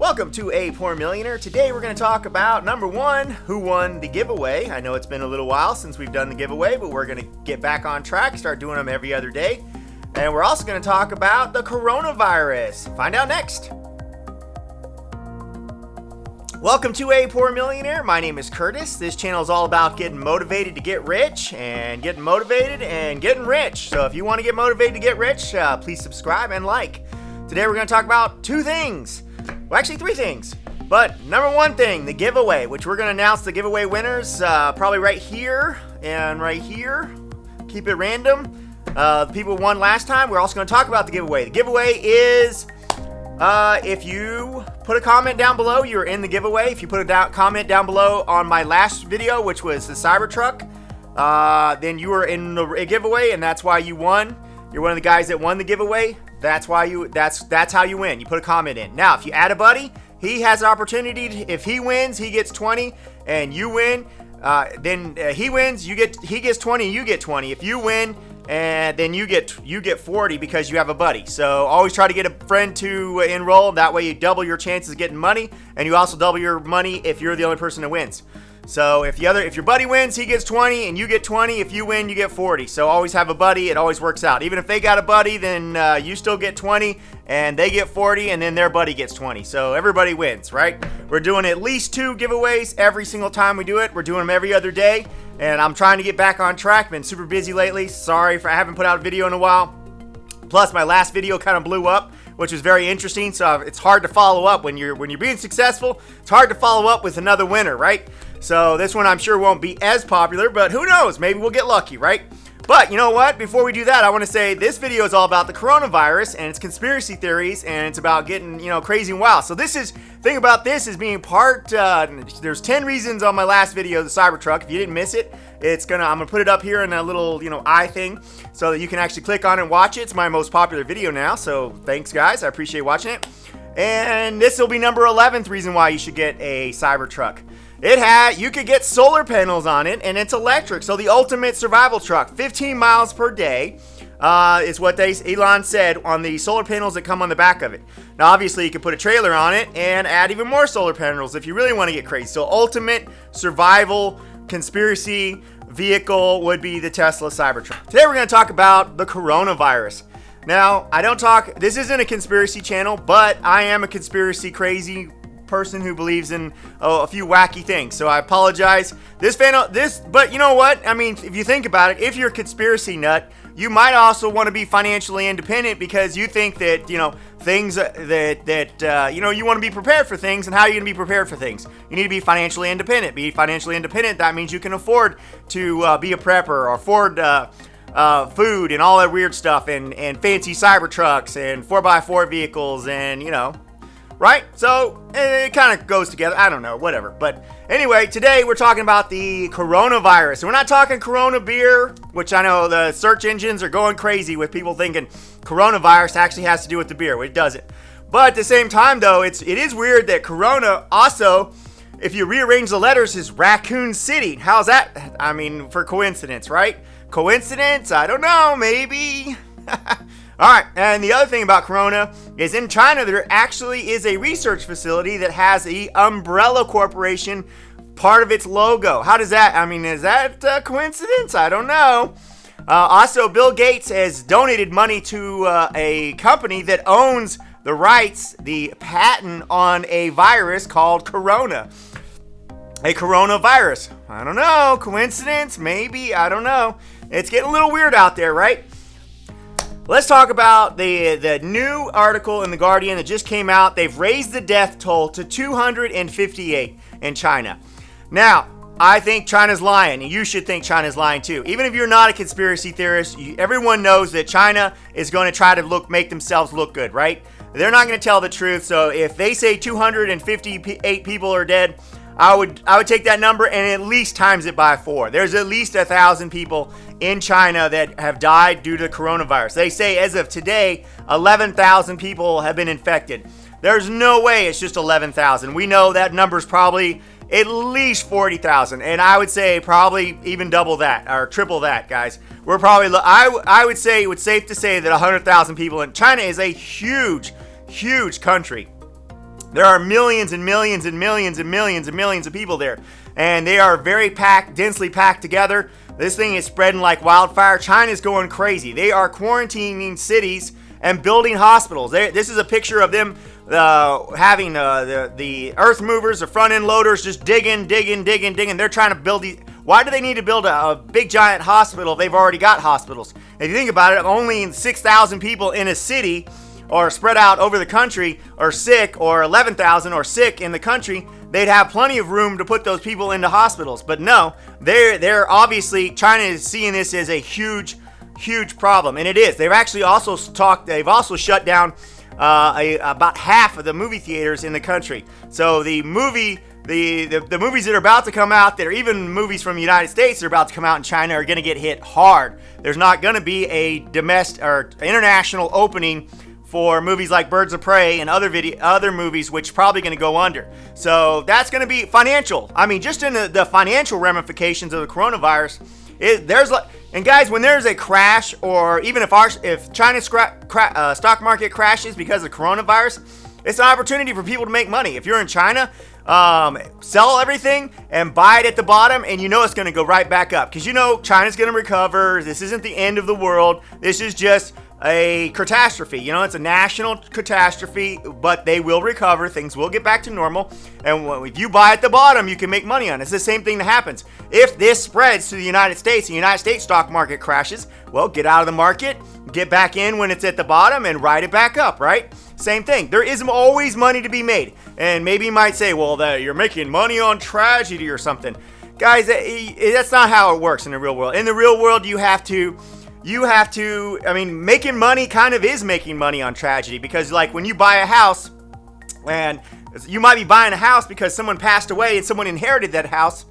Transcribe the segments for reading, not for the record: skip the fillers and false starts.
Welcome to A Poor Millionaire. Today we're going to talk about, number one, who won the giveaway. I know it's been a little while since we've done the giveaway, but we're going to get back on track, start doing them every other day. And we're also going to talk about the coronavirus. Find out next. Welcome to A Poor Millionaire. My name is Curtis. This channel is all about getting motivated to get rich and getting motivated and getting rich. So if you want to get motivated to get rich, please subscribe and like. Today we're going to talk about two things. Well, actually three things. But number one thing, the giveaway, which we're going to announce the giveaway winners probably right here and right here. Keep it random. The people who won last time, we're also going to talk about the giveaway. The giveaway is if you put a comment down below, you're in the giveaway. If you put a comment down below on my last video, which was the Cybertruck, then you were in the giveaway, and that's why you won. You're one of the guys that won the giveaway. That's why that's how you win. You put a comment in. Now, if you add a buddy, he has an opportunity if he wins, he gets 20, and you win, then he wins, he gets 20, and you get 20. If you win, and then you get 40 because you have a buddy. So always try to get a friend to enroll. That way you double your chances of getting money, and you also double your money if you're the only person that wins. So if your buddy wins, he gets 20 and you get 20. If you win, you get 40. So always have a buddy. It always works out. Even if they got a buddy, then you still get 20 and they get 40 and then their buddy gets 20. So everybody wins, right? We're doing at least 2 giveaways every single time we do it. We're doing them every other day. And I'm trying to get back on track. Been super busy lately. Sorry if I haven't put out a video in a while. Plus my last video kind of blew up, which was very interesting. So it's hard to follow up when you're being successful. It's hard to follow up with another winner, right? So this one I'm sure won't be as popular, but who knows? Maybe we'll get lucky, right? But you know what? Before we do that, I want to say this video is all about the coronavirus and its conspiracy theories, and it's about getting, crazy and wild. So thing about this is being part, there's 10 reasons on my last video, the Cybertruck. If you didn't miss it, I'm gonna put it up here in a little, eye thing so that you can actually click on it and watch it. It's my most popular video now, so thanks guys. I appreciate watching it. And this will be number 11th reason why you should get a Cybertruck. You could get solar panels on it, and it's electric. So the ultimate survival truck, 15 miles per day, is what Elon said on the solar panels that come on the back of it. Now, obviously, you could put a trailer on it and add even more solar panels if you really want to get crazy. So ultimate survival conspiracy vehicle would be the Tesla Cybertruck. Today, we're going to talk about the coronavirus. Now, this isn't a conspiracy channel, but I am a conspiracy crazy person who believes in a few wacky things. So I apologize. But you know what? I mean, if you think about it, if you're a conspiracy nut, you might also want to be financially independent because you think that, things you want to be prepared for things. And how are you going to be prepared for things? You need to be financially independent. Be financially independent. That means you can afford to be a prepper or afford food and all that weird stuff and fancy Cybertrucks and 4x4 vehicles and, right? So it kind of goes together. I don't know, whatever. But anyway, today we're talking about the coronavirus. And we're not talking Corona beer, which I know the search engines are going crazy with people thinking coronavirus actually has to do with the beer. Well, it doesn't. But at the same time, though, it is weird that Corona also, if you rearrange the letters, is Raccoon City. How's that? I mean, for coincidence, right? Coincidence? I don't know, maybe. All right, and the other thing about Corona is in China, there actually is a research facility that has the Umbrella Corporation part of its logo. How does that, is that a coincidence? I don't know. Also, Bill Gates has donated money to a company that owns the rights, the patent on a virus called Corona. A coronavirus. I don't know, coincidence? Maybe, I don't know. It's getting a little weird out there, right? Let's talk about the new article in The Guardian that just came out. They've raised the death toll to 258 in China. Now, I think China's lying, and you should think China's lying too. Even if you're not a conspiracy theorist, everyone knows that China is going to try to make themselves look good, right? They're not going to tell the truth, so if they say 258 people are dead, I would take that number and at least times it by 4. There's at least 1,000 people in China that have died due to coronavirus. They say as of today, 11,000 people have been infected. There's no way it's just 11,000. We know that number's probably at least 40,000, and I would say probably even double that or triple that, guys. We're probably I would say it's safe to say that 100,000 people in China is a huge country. There are millions and millions and millions and millions and millions of people there. And they are very packed, densely packed together. This thing is spreading like wildfire. China's going crazy. They are quarantining cities and building hospitals. This is a picture of them having the earth movers, the front end loaders, just digging. They're trying to build these. Why do they need to build a big giant hospital if they've already got hospitals? If you think about it, only 6,000 people in a city or spread out over the country are sick, or 11,000 are sick in the country, they'd have plenty of room to put those people into hospitals. But no, they're obviously, China is seeing this as a huge problem, and it is. They've actually also they've also shut down about half of the movie theaters in the country. So the movies that are about to come out, that are even movies from the United States that are about to come out in China, are going to get hit hard. There's not going to be a domestic or international opening for movies like Birds of Prey and other movies, which are probably going to go under. So that's going to be financial. I mean, just in the financial ramifications of the coronavirus, and guys, when there's a crash, or even if China's stock market crashes because of coronavirus, it's an opportunity for people to make money. If you're in China, sell everything and buy it at the bottom, and you know it's going to go right back up, because you know China's going to recover. This isn't the end of the world. This is just a catastrophe. You know, it's a national catastrophe, but they will recover. Things will get back to normal. And if you buy at the bottom, you can make money on it. It's the same thing that happens. If this spreads to the United States, the United States stock market crashes, well, get out of the market, get back in when it's at the bottom, and ride it back up, right? Same thing. There is always money to be made. And maybe you might say, well, you're making money on tragedy or something. Guys, that's not how it works in the real world. In the real world, you have to, I mean, making money kind of is making money on tragedy, because like when you buy a house, and you might be buying a house because someone passed away and someone inherited that house,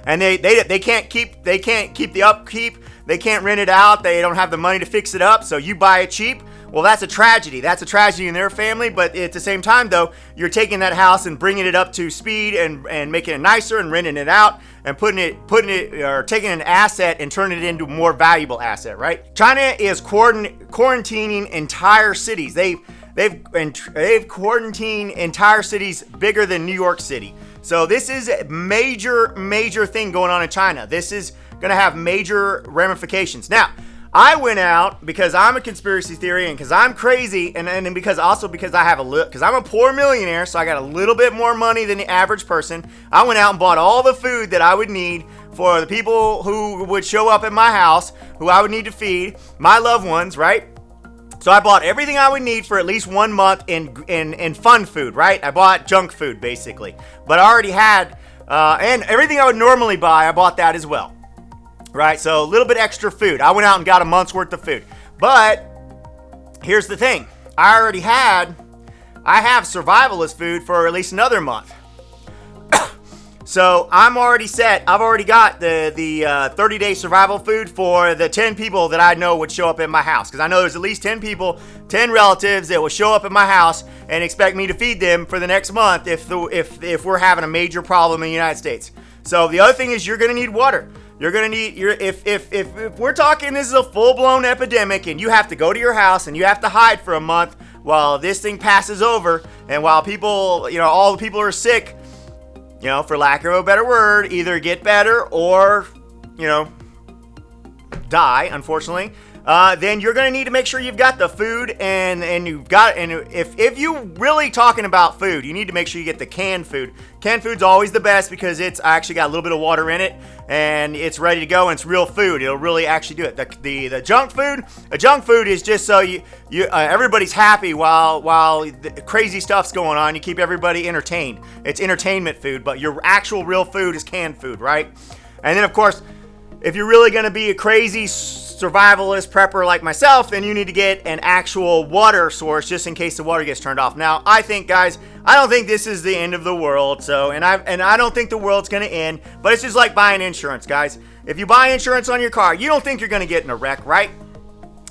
and they can't keep the upkeep, they can't rent it out, they don't have the money to fix it up, so you buy it cheap. Well, that's a tragedy. That's a tragedy in their family, but at the same time, though, you're taking that house and bringing it up to speed and making it nicer and renting it out and putting it or taking an asset and turning it into a more valuable asset, right? China is quarantining entire cities. They've quarantined entire cities bigger than New York City. So this is a major thing going on in China. This is going to have major ramifications. Now, I went out because I'm a conspiracy theory and because I'm crazy, and because I have because I'm a poor millionaire, so I got a little bit more money than the average person. I went out and bought all the food that I would need for the people who would show up at my house, who I would need to feed, my loved ones, right? So I bought everything I would need for at least 1 month in fun food, right? I bought junk food, basically. But I already had, and everything I would normally buy, I bought that as well. Right, so a little bit extra food. I went out and got a month's worth of food. But here's the thing. I have survivalist food for at least another month. So I'm already set. I've already got the 30-day survival food for the 10 people that I know would show up at my house. Because I know there's at least 10 people, 10 relatives that will show up at my house and expect me to feed them for the next month if we're having a major problem in the United States. So the other thing is you're going to need water. You're going to need if we're talking this is a full-blown epidemic and you have to go to your house and you have to hide for a month while this thing passes over, and while people, all the people who are sick, for lack of a better word, either get better or, die, unfortunately, then you're going to need to make sure you've got the food and if you really talking about food, you need to make sure you get the canned food. Canned food's always the best because it's actually got a little bit of water in it and it's ready to go and it's real food. It'll really actually do it. The junk food is just so you everybody's happy while the crazy stuff's going on. You keep everybody entertained. It's entertainment food, but your actual real food is canned food, right? And then of course, if you're really going to be a crazy survivalist prepper like myself, then you need to get an actual water source just in case the water gets turned off. Now, I think, guys, I don't think this is the end of the world. So, and I don't think the world's going to end. But it's just like buying insurance, guys. If you buy insurance on your car, you don't think you're going to get in a wreck, right?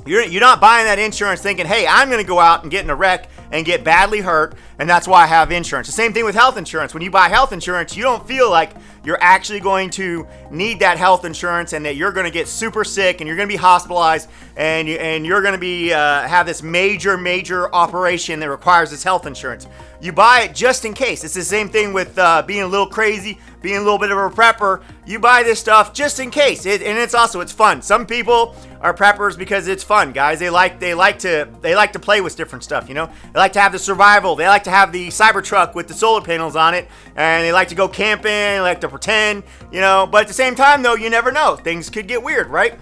You're not buying that insurance thinking, hey, I'm going to go out and get in a wreck and get badly hurt And that's why I have insurance. The same thing with health insurance. When you buy health insurance, you don't feel like you're actually going to need that health insurance and that you're going to get super sick and you're going to be hospitalized and you're going to be have this major operation that requires this health insurance. You buy it just in case. It's the same thing with being a little crazy, being a little bit of a prepper. You buy this stuff just in case. And it's fun. Some people are preppers because it's fun, guys. They like to play with different stuff, you know? They like to have the survival. They like to have the Cybertruck with the solar panels on it, and they like to go camping, they like to pretend, you know? But at the same time, though, you never know. Things could get weird, right?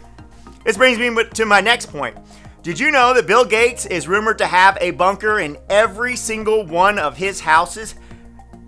This brings me to my next point. Did you know that Bill Gates is rumored to have a bunker in every single one of his houses?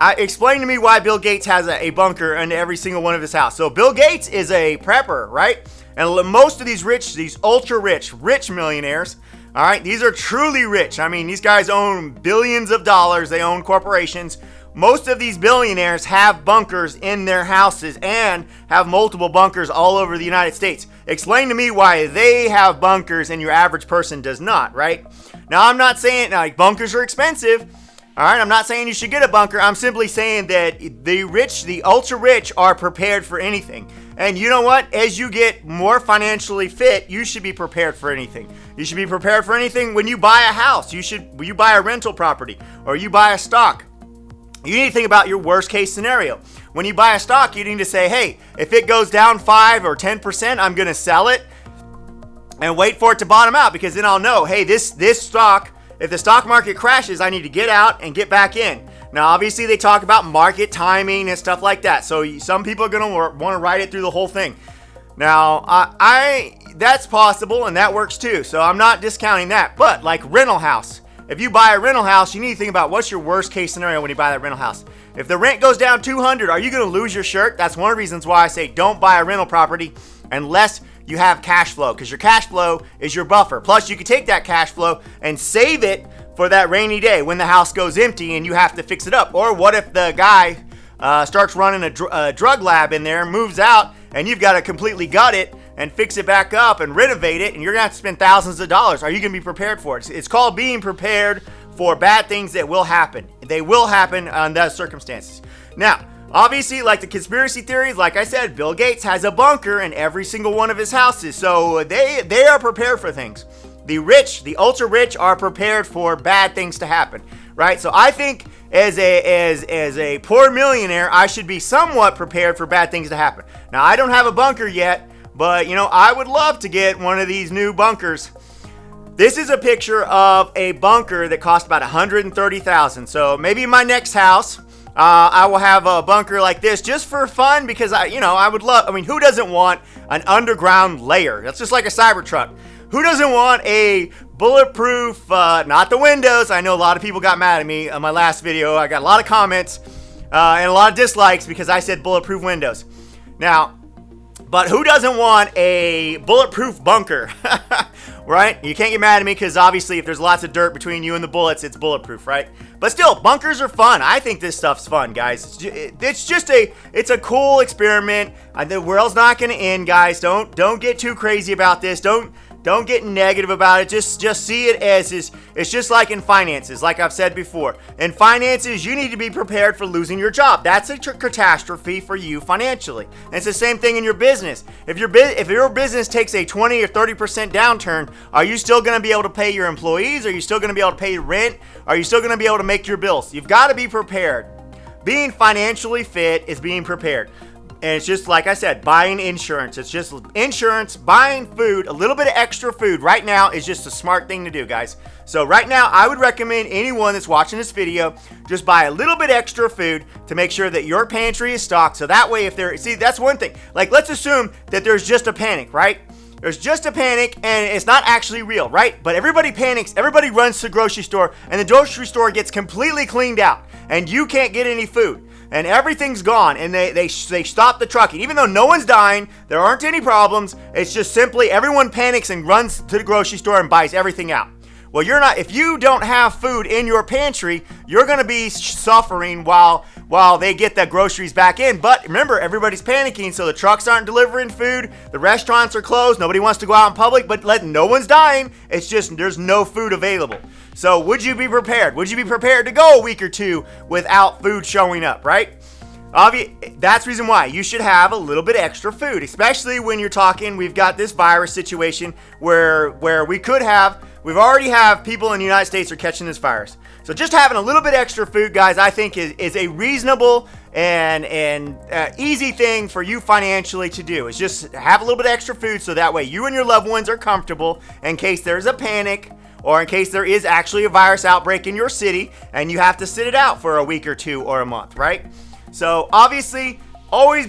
Explain to me why Bill Gates has a bunker in every single one of his houses. So Bill Gates is a prepper, right? And most of these ultra rich millionaires, all right, these are truly rich. I mean, these guys own billions of dollars. They own corporations. Most of these billionaires have bunkers in their houses and have multiple bunkers all over the United States. Explain to me why they have bunkers and your average person does not, right? Now, I'm not saying like bunkers are expensive. All right, I'm not saying you should get a bunker. I'm simply saying that the ultra rich are prepared for anything. And you know what? As you get more financially fit, you should be prepared for anything. You should be prepared for anything when you buy a house. You buy a rental property or you buy a stock. You need to think about your worst case scenario. When you buy a stock, you need to say, hey, if it goes down 5 or 10%, I'm going to sell it and wait for it to bottom out, because then I'll know, hey, this stock, if the stock market crashes, I need to get out and get back in. Now, obviously, they talk about market timing and stuff like that. So some people are going to want to ride it through the whole thing. Now, that's possible, and that works too. So I'm not discounting that. But like rental house, if you buy a rental house, you need to think about what's your worst case scenario when you buy that rental house. If the rent goes down $200, are you going to lose your shirt? That's one of the reasons why I say don't buy a rental property unless you have cash flow, because your cash flow is your buffer. Plus, you can take that cash flow and save it for that rainy day when the house goes empty and you have to fix it up. Or what if the guy starts running a drug lab in there, moves out, and you've got to completely gut it and fix it back up and renovate it, and you're going to have to spend thousands of dollars. Are you going to be prepared for it? It's called being prepared for bad things that will happen. They will happen on those circumstances. Now, obviously, like the conspiracy theories, like I said, Bill Gates has a bunker in every single one of his houses. So they are prepared for things. The rich, the ultra rich, are prepared for bad things to happen, right? So I think as a poor millionaire, I should be somewhat prepared for bad things to happen. Now, I don't have a bunker yet, but you know, I would love to get one of these new bunkers. This is a picture of a bunker that cost about $130,000. So maybe my next house, I will have a bunker like this just for fun, because I would love. I mean, who doesn't want an underground layer? That's just like a Cybertruck. Who doesn't want a bulletproof, not the windows? I know a lot of people got mad at me on my last video. I got a lot of comments and a lot of dislikes because I said bulletproof windows. Now, but who doesn't want a bulletproof bunker? Right? You can't get mad at me because obviously if there's lots of dirt between you and the bullets, it's bulletproof, right? But still, bunkers are fun. I think this stuff's fun, guys. It's a cool experiment. The world's not going to end, guys. Don't get too crazy about this. Don't get negative about it. Just see it as it's just like in finances, like I've said before. In finances, you need to be prepared for losing your job. That's a catastrophe for you financially. And it's the same thing in your business. If your business takes a 20 or 30% downturn, are you still going to be able to pay your employees? Are you still going to be able to pay rent? Are you still going to be able to make your bills? You've got to be prepared. Being financially fit is being prepared. And it's just like I said, buying insurance. It's just insurance, buying food, a little bit of extra food right now is just a smart thing to do, guys. So right now, I would recommend anyone that's watching this video, just buy a little bit extra food to make sure that your pantry is stocked. So that way, that's one thing. Like, let's assume that there's just a panic, right? There's just a panic and it's not actually real, right? But everybody panics, everybody runs to the grocery store, and the grocery store gets completely cleaned out and you can't get any food. And everything's gone, and they stop the trucking. Even though no one's dying, there aren't any problems, it's just simply everyone panics and runs to the grocery store and buys everything out. Well, you're not. If you don't have food in your pantry, you're going to be suffering while they get the groceries back in. But remember, everybody's panicking, so the trucks aren't delivering food. The restaurants are closed. Nobody wants to go out in public, but no one's dying. It's just there's no food available. So would you be prepared? Would you be prepared to go a week or two without food showing up, right? That's the reason why you should have a little bit extra food, especially when you're talking, we've got this virus situation where we've already have people in the United States are catching this virus. So just having a little bit extra food, guys, I think is a reasonable and easy thing for you financially to do. Is just have a little bit extra food so that way you and your loved ones are comfortable in case there's a panic or in case there is actually a virus outbreak in your city and you have to sit it out for a week or two or a month, right? So obviously, always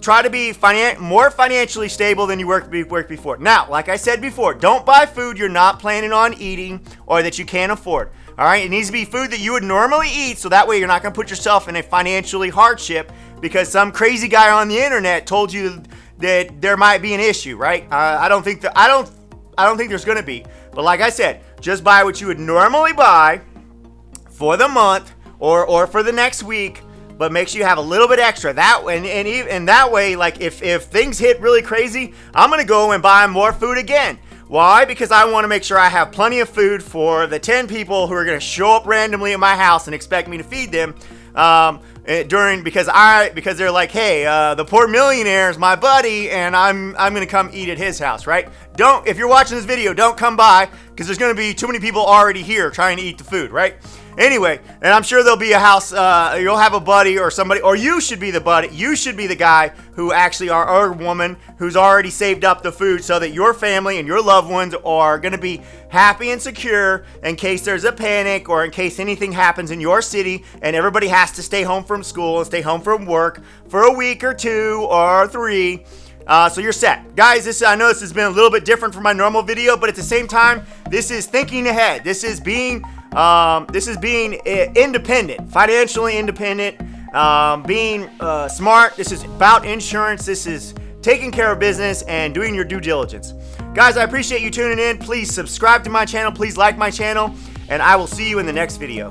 try to be more financially stable than you worked before. Now, like I said before, don't buy food you're not planning on eating or that you can't afford. All right, it needs to be food that you would normally eat, so that way you're not going to put yourself in a financially hardship because some crazy guy on the internet told you that there might be an issue, right? I don't think there's going to be. But like I said, just buy what you would normally buy for the month or for the next week. But make sure you have a little bit extra. That and that way, like if things hit really crazy, I'm gonna go and buy more food again. Why? Because I want to make sure I have plenty of food for the 10 people who are gonna show up randomly at my house and expect me to feed them. Because they're like, hey, the Poor Millionaire is my buddy, and I'm gonna come eat at his house, right? If you're watching this video, don't come by because there's gonna be too many people already here trying to eat the food, right? Anyway, and I'm sure there'll be a house, you'll have a buddy or somebody, or you should be the buddy, you should be the guy who actually or woman who's already saved up the food so that your family and your loved ones are going to be happy and secure in case there's a panic or in case anything happens in your city and everybody has to stay home from school and stay home from work for a week or 2 or 3. So you're set. Guys, I know this has been a little bit different from my normal video, but at the same time, this is thinking ahead. This is being independent, financially independent, being smart. This is about insurance. This is taking care of business and doing your due diligence. Guys, I appreciate you tuning in. Please subscribe to my channel. Please like my channel, and I will see you in the next video.